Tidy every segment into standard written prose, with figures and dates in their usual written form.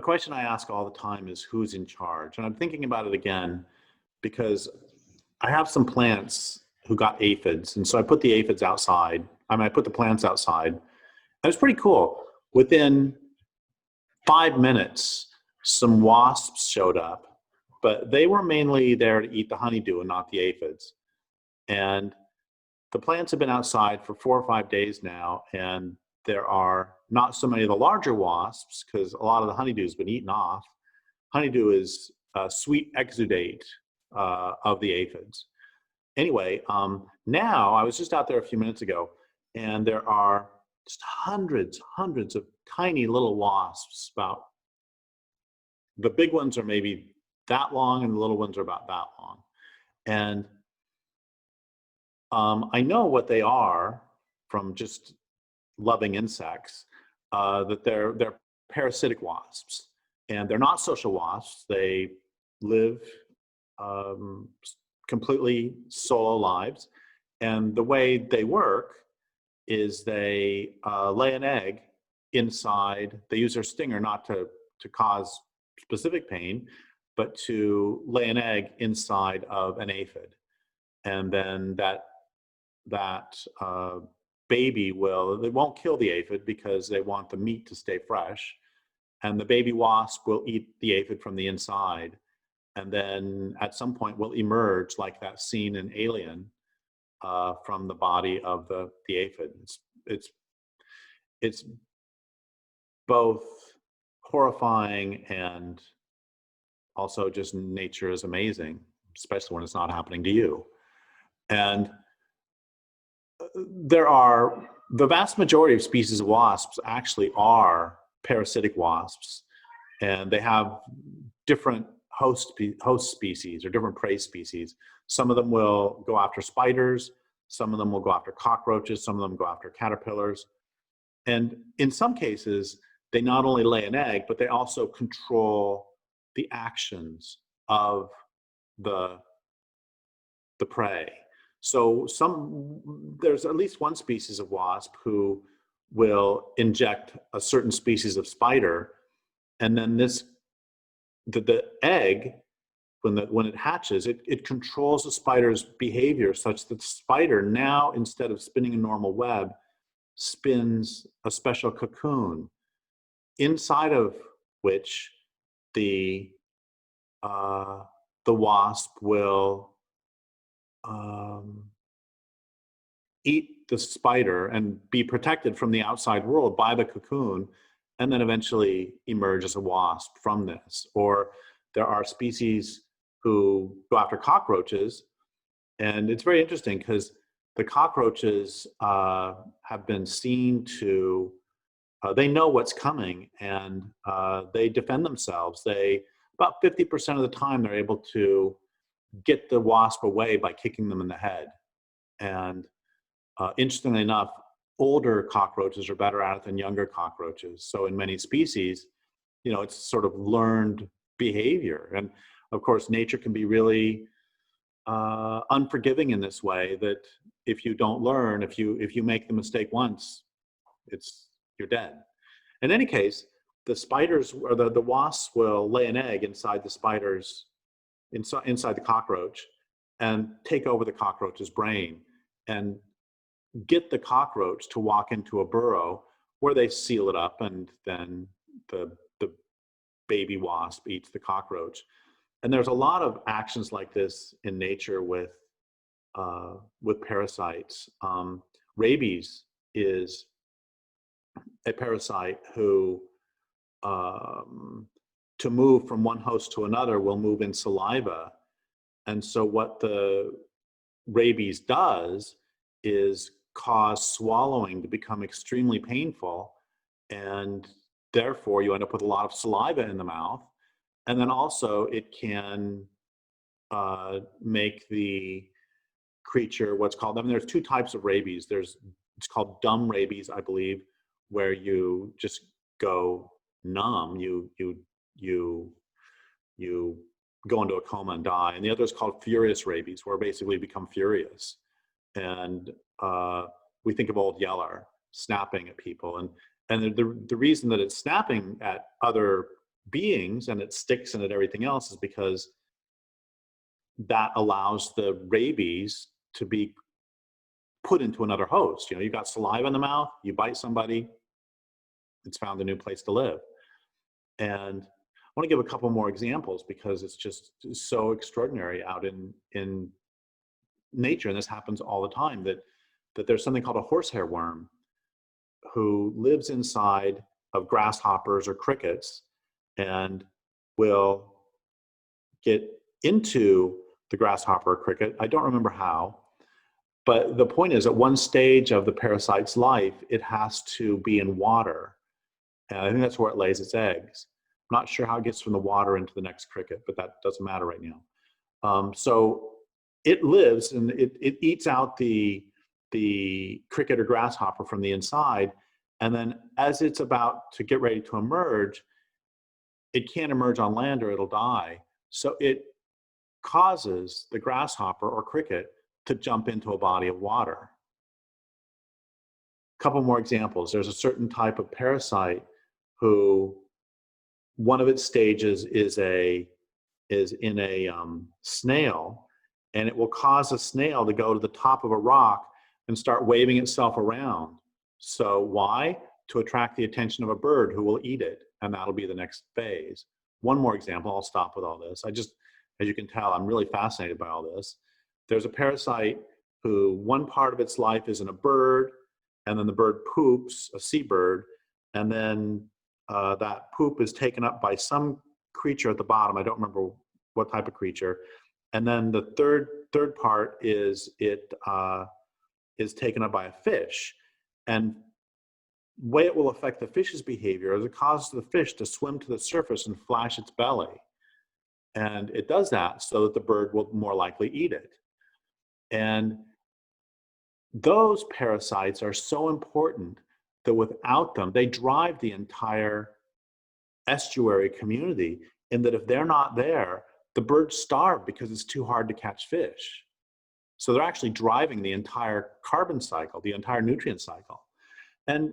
question I ask all the time is who's in charge? And I'm thinking about it again because I have some plants who got aphids. And so I put the aphids outside. I put the plants outside. And it's pretty cool. Within 5 minutes, some wasps showed up, but they were mainly there to eat the honeydew and not the aphids. And the plants have been outside for 4 or 5 days now, and there are not so many of the larger wasps because a lot of the honeydew has been eaten off. Honeydew is a sweet exudate of the aphids. Anyway, now I was just out there a few minutes ago, and there are just hundreds of tiny little wasps. About the big ones are maybe that long, and the little ones are about that long. And I know what they are from just loving insects, that they're parasitic wasps, and they're not social wasps. They live completely solo lives, and the way they work is they lay an egg inside. They use their stinger not to cause specific pain, but to lay an egg inside of an aphid, and then that baby they won't kill the aphid because they want the meat to stay fresh, and the baby wasp will eat the aphid from the inside, and then at some point will emerge like that scene in Alien from the body of the aphid. It's both horrifying and also just nature is amazing, especially when it's not happening to you. And the vast majority of species of wasps actually are parasitic wasps, and they have different host species or different prey species. Some of them will go after spiders, some of them will go after cockroaches, some of them go after caterpillars. And in some cases, they not only lay an egg, but they also control the actions of the prey. So there's at least one species of wasp who will inject a certain species of spider, and then the egg, when it hatches, it controls the spider's behavior such that the spider now, instead of spinning a normal web, spins a special cocoon, inside of which the wasp will eat the spider and be protected from the outside world by the cocoon, and then eventually emerge as a wasp from this. Or there are species who go after cockroaches, and it's very interesting because the cockroaches have been seen to, they know what's coming, and they defend themselves. About 50% of the time, they're able to get the wasp away by kicking them in the head. And interestingly enough, older cockroaches are better at it than younger cockroaches. So in many species, it's sort of learned behavior. And of course, nature can be really unforgiving in this way, that if you don't learn, if you make the mistake once, you're dead. In any case, the spiders or the wasps will lay an egg inside the spiders, inside the cockroach, and take over the cockroach's brain and get the cockroach to walk into a burrow where they seal it up, and then the baby wasp eats the cockroach. And there's a lot of actions like this in nature with parasites. Rabies is a parasite who, to move from one host to another, will move in saliva. And so what the rabies does is cause swallowing to become extremely painful, and therefore you end up with a lot of saliva in the mouth. And then also it can make the creature what's called, there's two types of rabies. It's called dumb rabies, I believe, where you just go numb, you go into a coma and die. And the other is called furious rabies, where basically you become furious. And we think of Old Yeller snapping at people, and the reason that it's snapping at other beings and it sticks and it everything else is because that allows the rabies to be put into another host. You know, you've got saliva in the mouth, you bite somebody, it's found a new place to live. And I want to give a couple more examples because it's just so extraordinary out in nature, and this happens all the time, that there's something called a horsehair worm who lives inside of grasshoppers or crickets and will get into the grasshopper or cricket. I don't remember how, but the point is, at one stage of the parasite's life, it has to be in water. And I think that's where it lays its eggs. I'm not sure how it gets from the water into the next cricket, but that doesn't matter right now. So it lives and it eats out the cricket or grasshopper from the inside. And then as it's about to get ready to emerge, it can't emerge on land or it'll die. So it causes the grasshopper or cricket to jump into a body of water. A couple more examples. There's a certain type of parasite who one of its stages is in a snail, and it will cause a snail to go to the top of a rock and start waving itself around. So why? To attract the attention of a bird who will eat it, and that'll be the next phase. One more example, I'll stop with all this. As you can tell, I'm really fascinated by all this. There's a parasite who one part of its life is in a bird, and then the bird poops, a seabird, and then that poop is taken up by some creature at the bottom. I don't remember what type of creature. And then the third part is taken up by a fish. And the way it will affect the fish's behavior is it causes the fish to swim to the surface and flash its belly. And it does that so that the bird will more likely eat it. And those parasites are so important that without them, they drive the entire estuary community, in that if they're not there, the birds starve because it's too hard to catch fish. So they're actually driving the entire carbon cycle, the entire nutrient cycle. And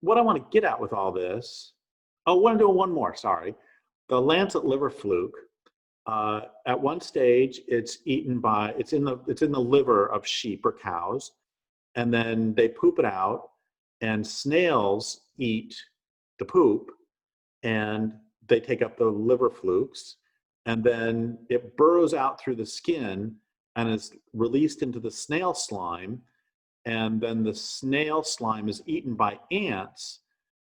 what I want to get at with all this, I want to do one more, sorry. The lancet liver fluke, at one stage, it's in the liver of sheep or cows, and then they poop it out, and snails eat the poop, and they take up the liver flukes, and then it burrows out through the skin and is released into the snail slime, and then the snail slime is eaten by ants,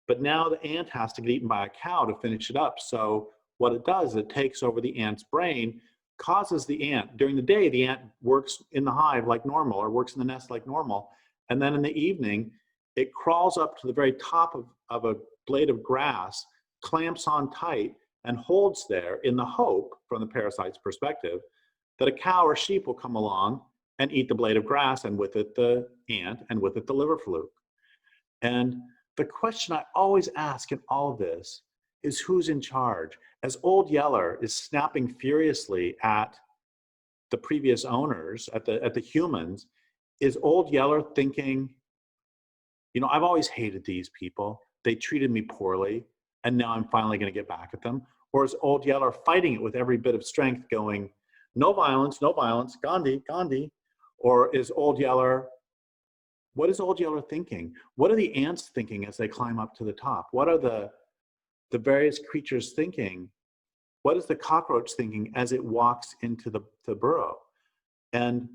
but now the ant has to get eaten by a cow to finish it up. So what it does, it takes over the ant's brain, causes the ant, during the day, the ant works in the hive like normal or works in the nest like normal. And then in the evening, it crawls up to the very top of a blade of grass, clamps on tight, and holds there in the hope, from the parasite's perspective, that a cow or sheep will come along and eat the blade of grass, and with it the ant, and with it the liver fluke. And the question I always ask in all of this is, who's in charge? As Old Yeller is snapping furiously at the previous owners, at the humans, is Old Yeller thinking, you know, I've always hated these people. They treated me poorly, and now I'm finally going to get back at them? Or is Old Yeller fighting it with every bit of strength, going, no violence, Gandhi, Gandhi? Or is Old Yeller, what is Old Yeller thinking? What are the ants thinking as they climb up to the top? What are the various creatures thinking? What is the cockroach thinking as it walks into the burrow? And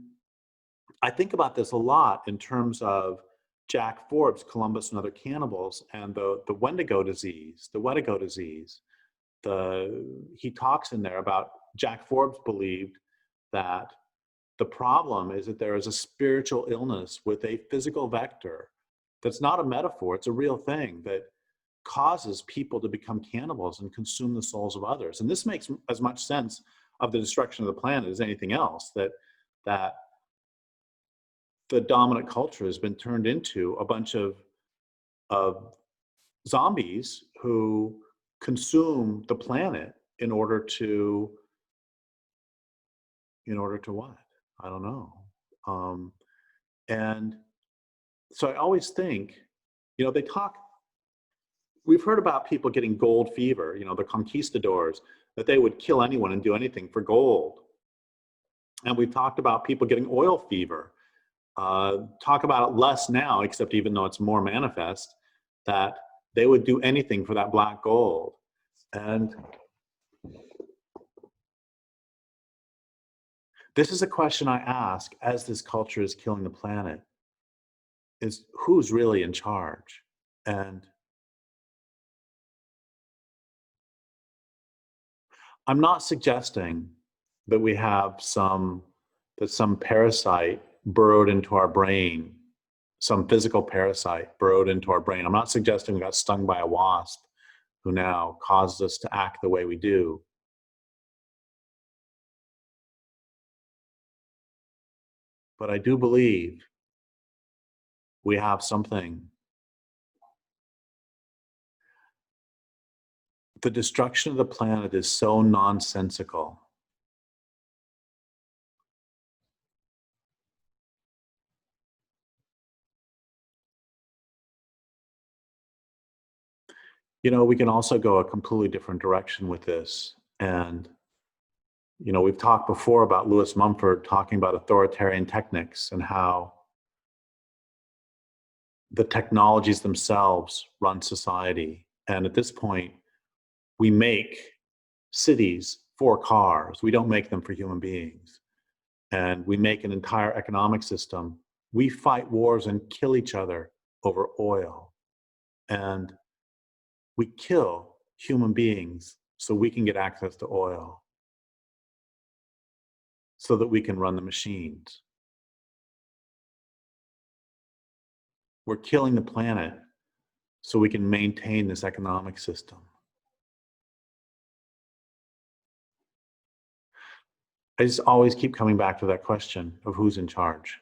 I think about this a lot in terms of Jack Forbes, Columbus and Other Cannibals, and the Wendigo disease, he talks in there about Jack Forbes believed that the problem is that there is a spiritual illness with a physical vector that's not a metaphor, it's a real thing that causes people to become cannibals and consume the souls of others. And this makes as much sense of the destruction of the planet as anything else, that the dominant culture has been turned into a bunch of zombies who consume the planet in order to what? I don't know. And so I always think, you know, they talk, we've heard about people getting gold fever, the conquistadors, that they would kill anyone and do anything for gold. And we've talked about people getting oil fever. Talk about it less now, except even though it's more manifest, that they would do anything for that black gold. And this is a question I ask as this culture is killing the planet, is who's really in charge? And I'm not suggesting that we have some parasite burrowed into our brain, some physical parasite burrowed into our brain. I'm not suggesting we got stung by a wasp who now causes us to act the way we do. But I do believe we have something. The destruction of the planet is so nonsensical. We can also go a completely different direction with this. And, we've talked before about Lewis Mumford talking about authoritarian techniques and how the technologies themselves run society. And at this point, we make cities for cars. We don't make them for human beings. And we make an entire economic system. We fight wars and kill each other over oil. And we kill human beings so we can get access to oil, so that we can run the machines. We're killing the planet so we can maintain this economic system. I just always keep coming back to that question of who's in charge.